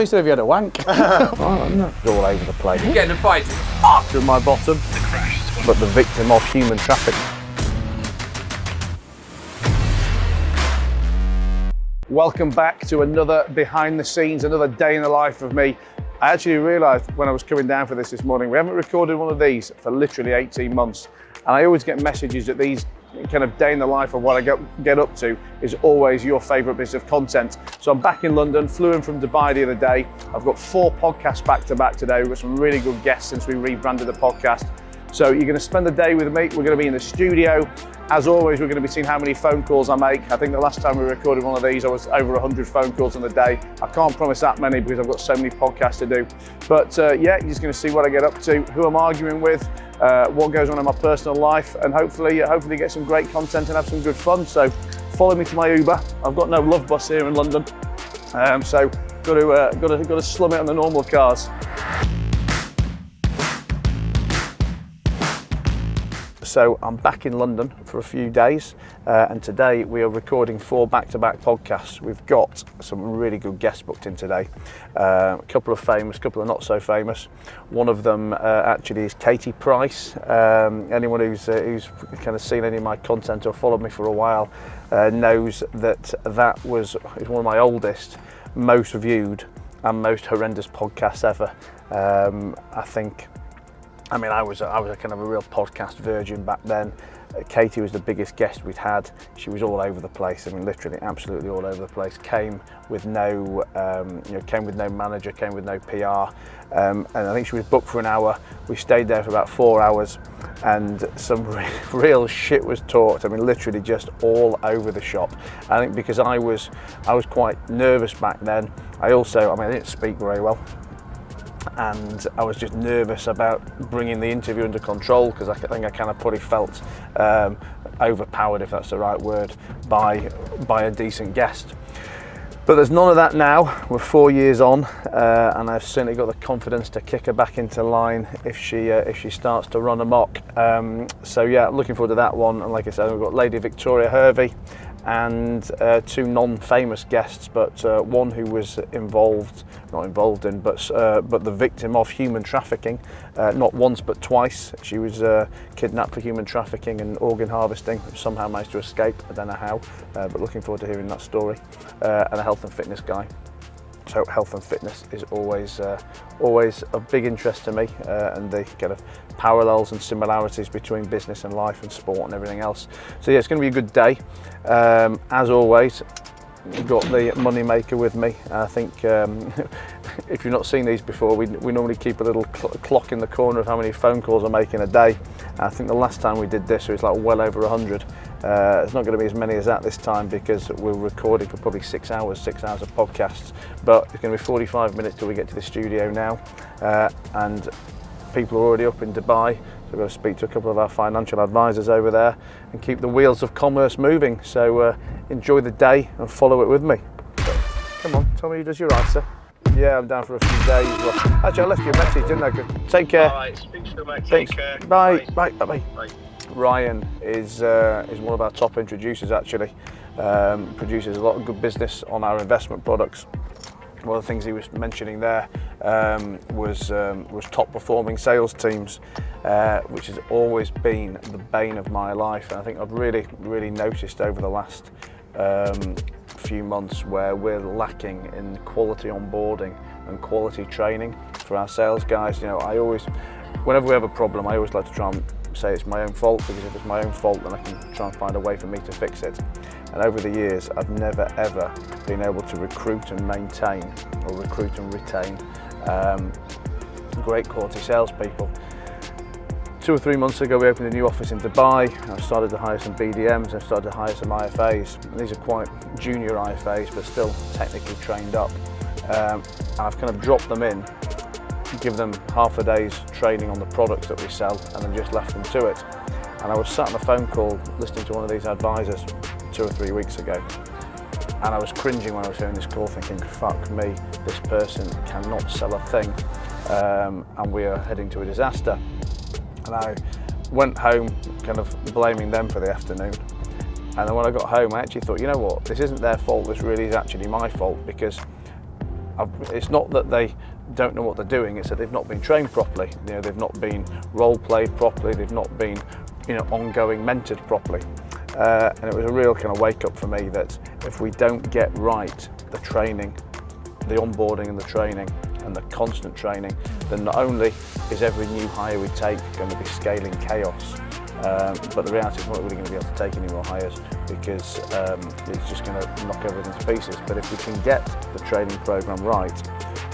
me said if you had a wank. It's all over the place. You're getting a fight. Through my bottom, but the victim of human trafficking. Welcome back to another behind the scenes, another day in the life of me. I actually realised when I was coming down for this morning, we haven't recorded one of these for literally 18 months. And I always get messages that these kind of day in the life of what I get up to is always your favourite bit of content. So I'm back in London, flew in from Dubai the other day. I've got 4 podcasts back to back today. We've got some really good guests since we rebranded the podcast. So you're going to spend the day with me. We're going to be in the studio. As always, we're going to be seeing how many phone calls I make. I think the last time we recorded one of these, I was over 100 phone calls in the day. I can't promise that many because I've got so many podcasts to do. But yeah, you're just going to see what I get up to, who I'm arguing with, what goes on in my personal life, and hopefully get some great content and have some good fun. So follow me to my Uber. I've got no love bus here in London, so got to slum it on the normal cars. So I'm back in London for a few days, and today we are recording 4 back-to-back podcasts. We've got some really good guests booked in today. A couple of famous, a couple of not so famous. One of them actually is Katie Price. Anyone who's kind of seen any of my content or followed me for a while knows that is one of my oldest, most viewed and most horrendous podcasts ever. I was a kind of a real podcast virgin back then. Katie was the biggest guest we'd had. She was all over the place. I mean, literally, absolutely all over the place. Came with no manager, came with no PR, and I think she was booked for an hour. We stayed there for about 4 hours, and some real shit was talked. I mean, literally just all over the shop. I think because I was quite nervous back then. I didn't speak very well. And I was just nervous about bringing the interview under control because I think I kind of probably felt overpowered, if that's the right word, by a decent guest. But there's none of that now. We're 4 years on, and I've certainly got the confidence to kick her back into line if she starts to run amok. So yeah, looking forward to that one. And like I said, we've got Lady Victoria Hervey and 2 non-famous guests, but one who was not involved in, but the victim of human trafficking, not once but twice. She was kidnapped for human trafficking and organ harvesting, somehow managed to escape. I don't know how, but looking forward to hearing that story. And a health and fitness guy. So health and fitness is always of big interest to me, and the kind of parallels and similarities between business and life and sport and everything else. So yeah, it's going to be a good day. As always, we've got the money maker with me. I think if you've not seen these before, we normally keep a little clock in the corner of how many phone calls I'm making a day. I think the last time we did this, it was like well over 100. It's not going to be as many as that this time because we're recording for probably 6 hours of podcasts, but it's going to be 45 minutes till we get to the studio now, and people are already up in Dubai, so we've got to speak to a couple of our financial advisors over there and keep the wheels of commerce moving. So enjoy the day and follow it with me. So, come on, tell me who does your answer. Yeah, I'm down for a few days. Well, actually, I left you a message, didn't I? Take care. All right, speak to you, mate. Take care. Bye. Bye. Bye. Bye. Ryan is one of our top introducers actually. Produces a lot of good business on our investment products. One of the things he was mentioning there was top performing sales teams, which has always been the bane of my life. And I think I've really noticed over the last few months where we're lacking in quality onboarding and quality training for our sales guys. You know, whenever we have a problem, I always like to try and say it's my own fault, because if it's my own fault, then I can try and find a way for me to fix it. And over the years, I've never ever been able to recruit and maintain, or recruit and retain great quality salespeople. 2 or 3 months ago, we opened a new office in Dubai. I started to hire some BDMs and started to hire some IFAs. And these are quite junior IFAs, but still technically trained up. And I've kind of dropped them in, give them half a day's training on the products that we sell, and then just left them to it. And I was sat on a phone call listening to one of these advisors 2 or 3 weeks ago, and I was cringing when I was hearing this call, thinking, fuck me, this person cannot sell a thing, and we are heading to a disaster. And I went home kind of blaming them for the afternoon, and then when I got home I actually thought, you know what, this isn't their fault, this really is actually my fault, because it's not that they don't know what they're doing, it's that they've not been trained properly. You know, they've not been role played properly, they've not been, you know, ongoing mentored properly. And it was a real kind of wake up for me that if we don't get right the training, the onboarding and the training and the constant training, then not only is every new hire we take going to be scaling chaos, but the reality is we're not really going to be able to take any more hires because it's just going to knock everything to pieces. But if we can get the training program right,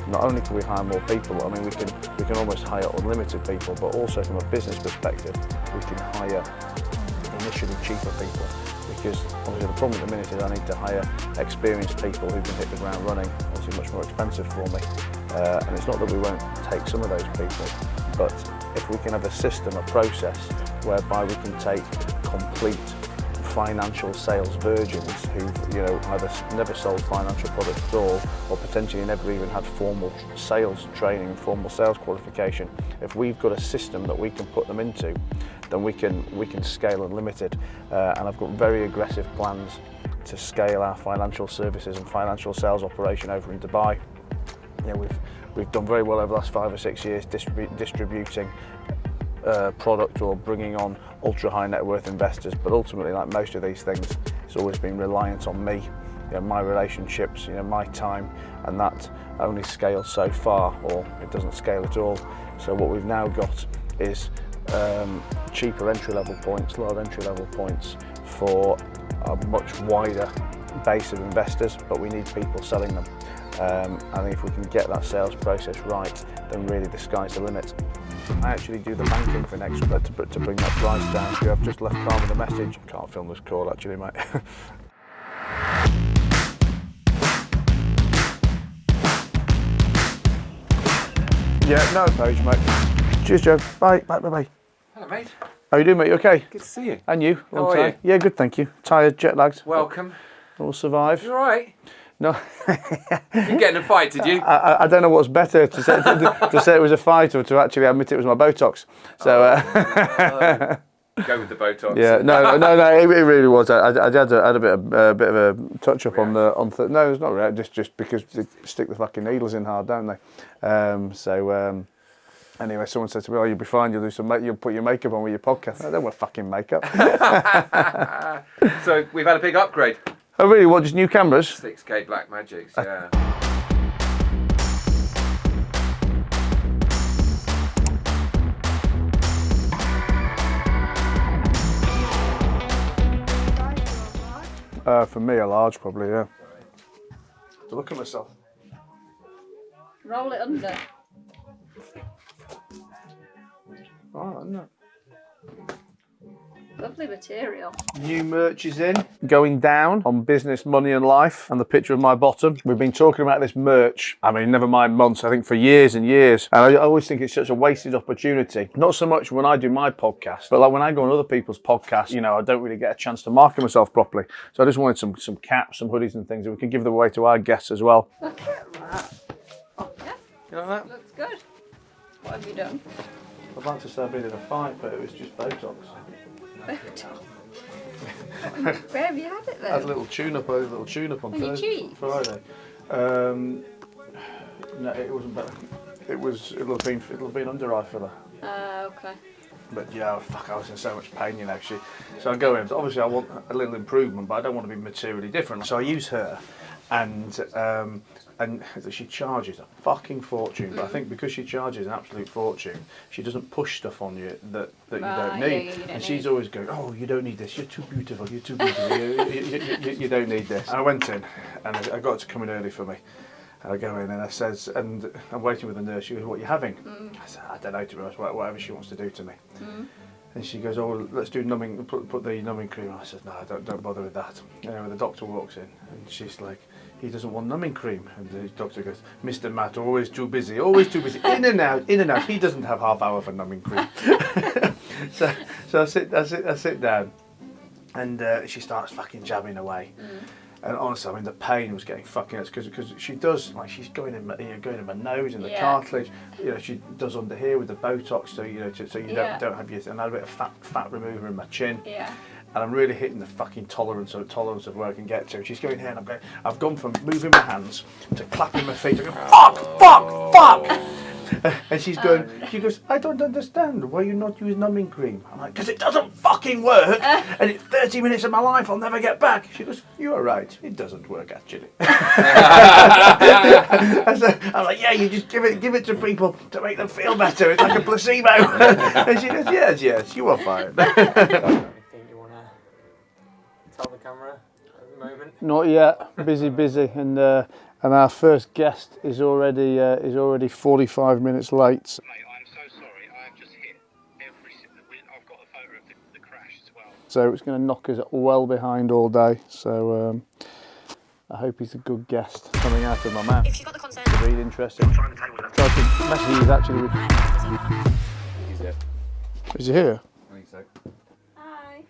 not only can we hire more people, I mean we can almost hire unlimited people, but also from a business perspective we can hire initially cheaper people, because obviously the problem at the minute is I need to hire experienced people who can hit the ground running, obviously much more expensive for me. And it's not that we won't take some of those people, but if we can have a system, a process whereby we can take complete financial sales virgins who've, you know, either never sold financial products at all or potentially never even had formal sales training, formal sales qualification, if we've got a system that we can put them into, then we can scale unlimited. And I've got very aggressive plans to scale our financial services and financial sales operation over in Dubai. You know, we've done very well over the last 5 or 6 years distributing product or bringing on ultra high net worth investors, but ultimately, like most of these things, it's always been reliant on me, you know, my relationships, you know, my time, and that only scales so far, or it doesn't scale at all. So what we've now got is cheaper entry-level points, a lot of entry-level points for a much wider base of investors, but we need people selling them. And if we can get that sales process right, then really the sky's the limit. I actually do the banking for next to bring that price down. I've just left Carmen a message. Can't film this call actually, mate. Yeah, no page, mate. Cheers, Joe. Bye. Bye. Hello, mate. How you doing, mate? You okay? Good to see you. And you? How are you? Yeah, good, thank you. Tired, jet lagged. Welcome. We'll survive. You all right? No. You get in a fight, did you? I don't know what's better, to say it was a fight or to actually admit it was my Botox. So. Go with the Botox. Yeah, no, it really was. I had a bit of a touch up on the. No, it's not right. Just because they stick the fucking needles in hard, don't they? Anyway, someone said to me, "Oh, you'll be fine. You'll do some. You'll put your makeup on with your podcast." I don't wear fucking makeup. So we've had a big upgrade. Oh, really? What? Just new cameras? 6K Black Magics. Yeah. For me, a large, probably. Yeah. To look at myself. Roll it under. Oh, isn't it? Lovely material. New merch is in, going down on Business, Money and Life, and the picture of my bottom. We've been talking about this merch, I mean, never mind months, I think for years and years. And I always think it's such a wasted opportunity. Not so much when I do my podcast, but like when I go on other people's podcasts, you know, I don't really get a chance to market myself properly. So I just wanted some caps, some hoodies and things that we can give them away to our guests as well. Look at that. Oh, yeah. You like that? Looks good. What have you done? I'd like to say I've been in a fight, but it was just Botox. Botox. Where have you had it then? I had a little tune-up on On your cheeks? Friday. No, it wasn't better. It'll have been under eye filler. Okay. But yeah, fuck, I was in so much pain, you know. So I go in. So obviously, I want a little improvement, but I don't want to be materially different. So I use her, and she charges a fucking fortune. But I think because she charges an absolute fortune, she doesn't push stuff on you that you don't need. Yeah, you don't and she's always going, "Oh, you don't need this. You're too beautiful. You're too beautiful. you don't need this." And I went in, and I got her to come in early for me. And I go in and I says, and I'm waiting with the nurse. She goes, "What are you having?" I said, "I don't know, to be honest, whatever she wants to do to me." And she goes, "Oh, let's do numbing. Put the numbing cream on." I said, "No, don't bother with that." Anyway, the doctor walks in and she's like, "He doesn't want numbing cream." And the doctor goes, "Mr. Matt, always too busy. In and out. He doesn't have half hour for numbing cream." so I sit down, and she starts fucking jabbing away. And honestly, I mean, the pain was getting fucking nuts because she does, like, she's going in my nose and the cartilage. You know, she does under here with the Botox, so you know, so you don't have your, and I had a bit of fat remover in my chin. Yeah. and I'm really hitting the fucking tolerance of where I can get to. She's going here, and I've gone from moving my hands to clapping my feet. I go, fuck. And she goes, I don't understand why you not use numbing cream. I'm like, because it doesn't fucking work, and it's 30 minutes of my life I'll never get back. She goes, you are right, it doesn't work actually. I'm like, yeah, you just give it to people to make them feel better. It's like a placebo. And she goes, yes, you are fine. Anything you want to tell the camera at the moment? Not yet. Busy, and our first guest is already 45 minutes late. Mate, I'm so sorry. I have just hit I've got a photo of the crash as well. So it's going to knock us well behind all day. So I hope he's a good guest coming out of my mouth. If you've got the consent. It's really interesting. Tried to message you actually with. He's it. Is he here? I think so. Hi.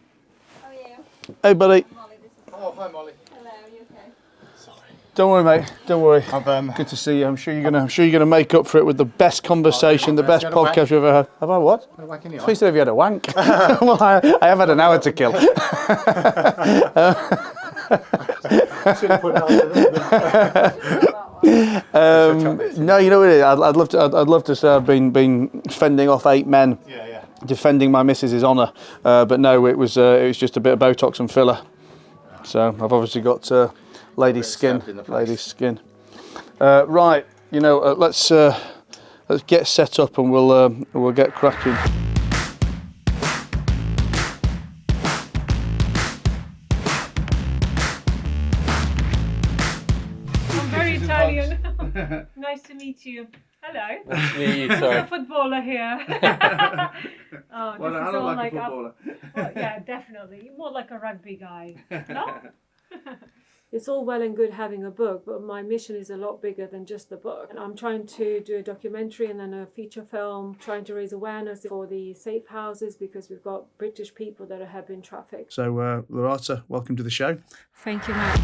How are you? Hey, buddy. Molly, this is. Oh, hi Molly. Hello, are you okay? Don't worry, mate. Don't worry. I've Good to see you. I'm sure you're gonna make up for it with the best conversation, the best podcast we've ever had. Have I what? Had a whack in the eye. Please say if you had a wank. Well, I have had an hour to kill. Should have put it out a little bit. No, you know what it is. I'd love to say I've been fending off 8 men, defending my missus's honour, but no, it was just a bit of Botox and filler. So I've obviously got ladies' skin. Right, you know, let's get set up and we'll get cracking. I'm very Italian. Nice to meet you. Hello. Nice to meet you, There's sorry. a footballer here. Oh, Well, this I is don't all like a up- footballer. Well, yeah, definitely. More like a rugby guy. No? It's all well and good having a book, but my mission is a lot bigger than just the book. And I'm trying to do a documentary and then a feature film, trying to raise awareness for the safe houses because we've got British people that have been trafficked. So, Lorata, welcome to the show. Thank you, Matt.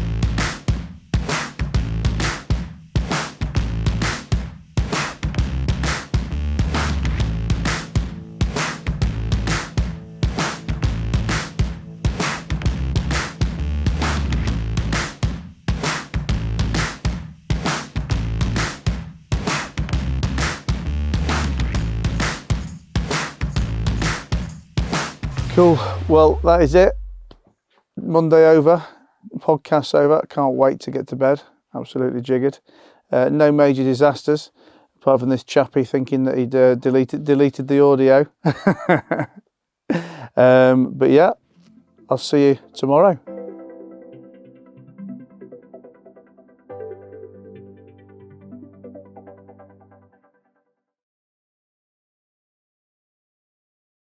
Cool. Well, that is it. Monday over, podcast over. Can't wait to get to bed. Absolutely jiggered. No major disasters, apart from this chappie thinking that he'd deleted the audio. But yeah, I'll see you tomorrow.